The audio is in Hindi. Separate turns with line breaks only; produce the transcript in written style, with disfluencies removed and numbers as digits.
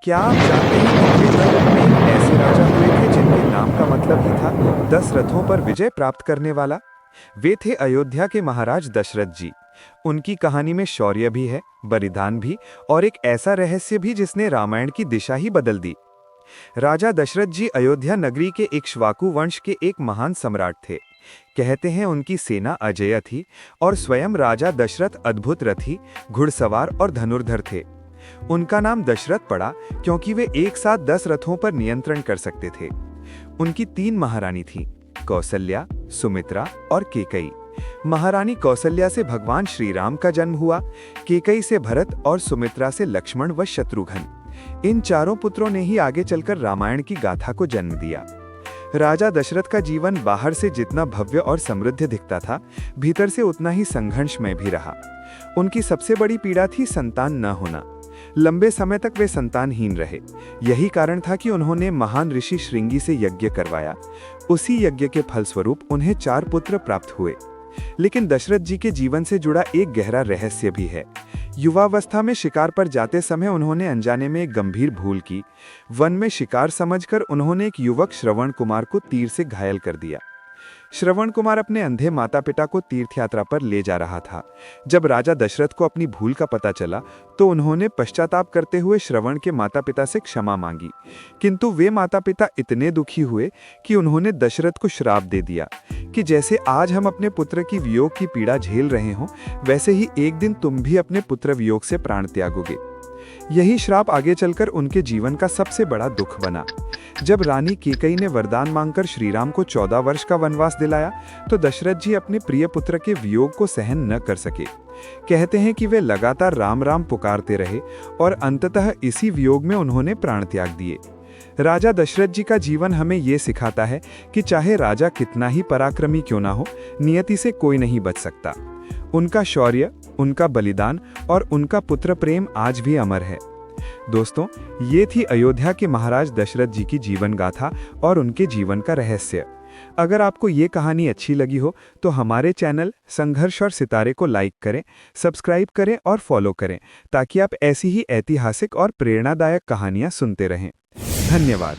क्या आप जानते हैं कि त्रेता युग में ऐसे राजा हुए थे जिनके नाम का मतलब ही था 10 रथों पर विजय प्राप्त करने वाला? वे थे अयोध्या के महाराज दशरथ जी। उनकी कहानी में शौर्य भी है, बलिदान भी, और एक ऐसा रहस्य भी जिसने रामायण की दिशा ही बदल दी। राजा दशरथ जी अयोध्या नगरी के इक्ष्वाकु वंश के एक महान सम्राट थे। कहते हैं उनकी सेना अजेय थी और स्वयं राजा दशरथ अद्भुत रथी, घुड़सवार और धनुर्धर थे। उनका नाम दशरथ पड़ा क्योंकि वे एक साथ 10 रथों पर नियंत्रण कर सकते थे। उनकी 3 महारानी थीं, कौसल्या, सुमित्रा और केकई। महारानी कौसल्या से भगवान श्री राम का जन्म हुआ, केकई से भरत और सुमित्रा से लक्ष्मण व शत्रुघ्न। इन चारों पुत्रों ने ही आगे चलकर रामायण की गाथा को जन्म दिया। राजा दशरथ का जीवन बाहर से जितना भव्य और समृद्ध दिखता था, भीतर से उतना ही संघर्षमय भी रहा। उनकी सबसे बड़ी पीड़ा थी संतान न होना। लंबे समय तक वे संतानहीन रहे। यही कारण था कि उन्होंने महान ऋषि श्रृंगी से यज्ञ करवाया। उसी यज्ञ के फलस्वरूप उन्हें 4 पुत्र प्राप्त हुए। लेकिन दशरथ जी के जीवन से जुड़ा एक गहरा रहस्य भी है। युवावस्था में शिकार पर जाते समय उन्होंने अनजाने में एक गंभीर भूल की। वन में शिकार समझकर उन्होंने एक युवक श्रवण कुमार को तीर से घायल कर दिया। श्रवण कुमार अपने अंधे माता पिता को तीर्थ यात्रा पर ले जा रहा था। जब राजा दशरथ को अपनी भूल का पता चला तो उन्होंने पश्चाताप करते हुए श्रवण के माता पिता से क्षमा मांगी। किंतु वे माता पिता इतने दुखी हुए कि उन्होंने दशरथ को श्राप दे दिया कि जैसे आज हम अपने पुत्र की वियोग की पीड़ा झेल रहे हों, वैसे ही एक दिन तुम भी अपने पुत्र वियोग से प्राण त्यागोगे। यही श्राप आगे चलकर उनके जीवन का सबसे बड़ा दुख बना। जब रानी केकई ने वरदान मांगकर श्रीराम को 14 वर्ष का वनवास दिलाया तो दशरथ जी अपने प्रिय पुत्र के वियोग को सहन न कर सके। कहते हैं कि वे लगातार राम राम पुकारते रहे और अंततः इसी वियोग में उन्होंने प्राण त्याग दिए। राजा दशरथ जी का जीवन हमें ये सिखाता है कि चाहे राजा कितना ही पराक्रमी क्यों ना हो, नियति से कोई नहीं बच सकता। उनका शौर्य, उनका बलिदान और उनका पुत्र प्रेम आज भी अमर है। दोस्तों, ये थी अयोध्या के महाराज दशरथ जी की जीवन गाथा और उनके जीवन का रहस्य। अगर आपको ये कहानी अच्छी लगी हो तो हमारे चैनल संघर्ष और सितारे को लाइक करें, सब्सक्राइब करें और फॉलो करें ताकि आप ऐसी ही ऐतिहासिक और प्रेरणादायक कहानियां सुनते रहें। धन्यवाद।